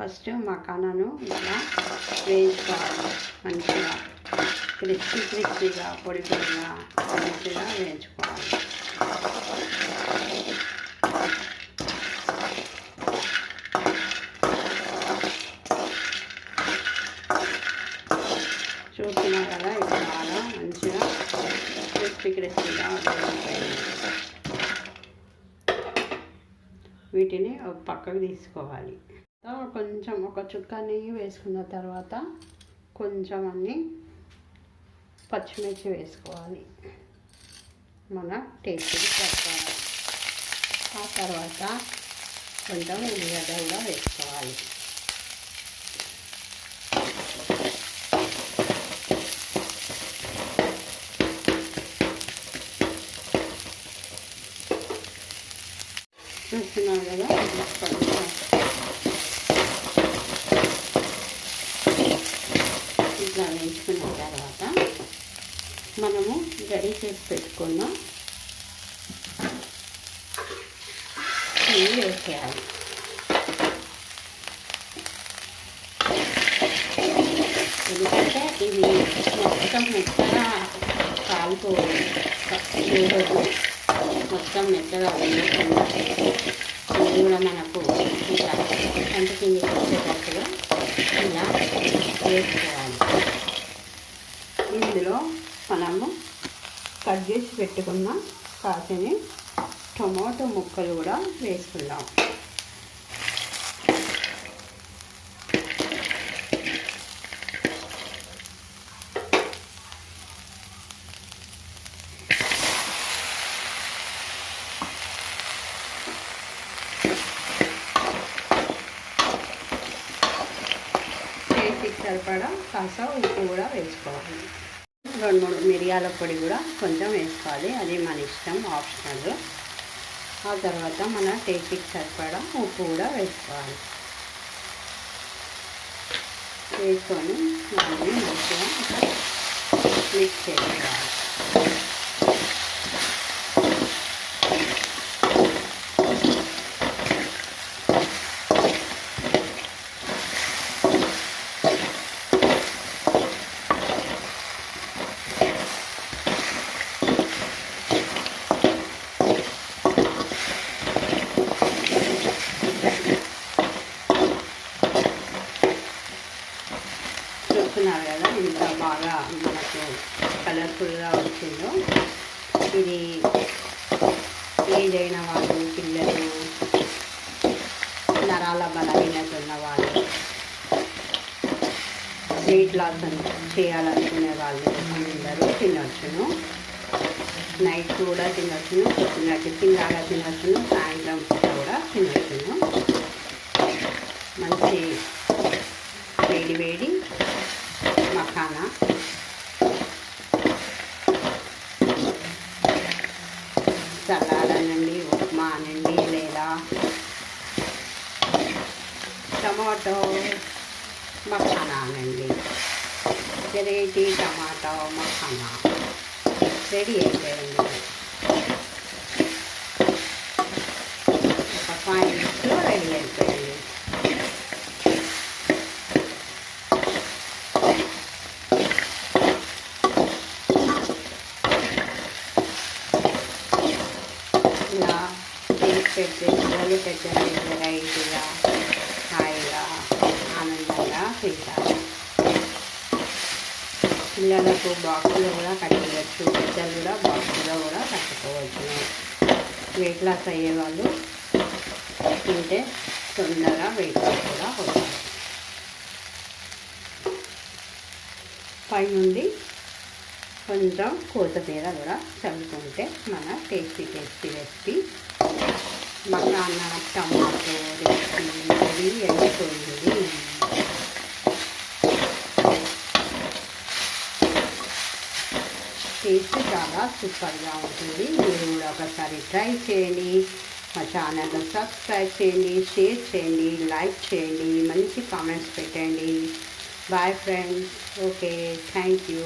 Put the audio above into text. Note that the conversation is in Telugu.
ఫస్ట్ మకానాను ఇలా వేయించుకోవాలి. మంచిగా క్రిస్పీగా పొడి పొడిగా మంచిగా వేయించుకోవాలి. చూస్తున్నా కదా, ఇది బాగా మంచిగా క్రిస్పీగా వీటిని ఒక పక్కకు తీసుకోవాలి. కొంచెం ఒక చుక్క నెయ్యి వేసుకున్న తర్వాత కొంచెం అన్ని పచ్చిమిర్చి వేసుకోవాలి. మన టేస్ట్కి సరిపోవాలి. ఆ తర్వాత కొంచెం ఉల్లిగడ్డ కూడా వేసుకోవాలి. చూస్తున్నారు కదా, ఇట్లా వేసుకున్న తర్వాత మనము రెడీ చేసి పెట్టుకున్న ఇవి వేసేయాలి. ఎందుకంటే ఇవి మొత్తం మెత్తగా కాలిపోవాలి. మొత్తం మెత్తగా వేయకుండా ఇది కూడా మనకు ఇలా కంటి కిందకి వచ్చేటట్టుగా ఇలా వేసుకోవాలి. ఇందులో మనము కట్ చేసి పెట్టుకున్న కాసిని టొమాటో ముక్కలు కూడా వేసుకుందాం. సరిపడా కాస్త ఉప్పు కూడా వేసుకోవాలి. 2-3 మిరియాల పొడి కూడా కొంచెం వేసుకోవాలి. అది మన ఇష్టం, ఆప్షనల్. ఆ తర్వాత మన టేస్ట్కి సరిపడా ఉప్పు కూడా వేసుకోవాలి. వేసుకొని దాన్ని మంచిగా మిక్స్ చేసుకోవాలి. చూస్తున్నారు కదా ఇంత బాగా మనకు కలర్ఫుల్గా వచ్చిందో. ఇది ఏదైన వాళ్ళు, పిల్లలు, నరాల బలహీనత ఉన్న వాళ్ళు, వెయిట్ లాస్ చేయాలనుకునే వాళ్ళు అందరూ తినవచ్చును. నైట్ కూడా తినవచ్చును, పొద్దున్న టిఫిన్ లాగా తినవచ్చును, సాయంత్రం పూట కూడా తినవచ్చును. మంచి వేడి వేడి మఖానా సలాడ్ అనండి, ఉప్మా అనండి, లేదా టమాటో మఖానా అనండి, వెరైటీ టమాటో మఖానా రెడీ అయిపోయింది. ఒక 5 మినిట్స్లో రెడీ అయిపోయింది. ఇలా పిల్లలు పెట్టండి, వెరైటీగా హాయిగా ఆనందంగా తింటారు. పిల్లలకు బాక్సులో కూడా కట్టుకోవచ్చు, పెద్దలు కూడా బాక్సులో కూడా కట్టుకోవచ్చు. వెయిట్ లాస్ అయ్యే వాళ్ళు తింటే తొందరగా వెయిట్ లాస్ కూడా అవుతారు. పైనుండి కొంచెం కొత్తిమీర కూడా చల్లుకుంటే మన tasty recipe makhana tomato recipe ready అయిపోయింది. టేస్ట్ చాలా సూపర్గా ఉంటుంది. మీరు కూడా ఒకసారి ట్రై చేయండి. మా ఛానల్ని సబ్స్క్రైబ్ చేయండి, షేర్ చేయండి, లైక్ చేయండి, మంచి కామెంట్స్ పెట్టండి. Bye friends. Okay, thank you.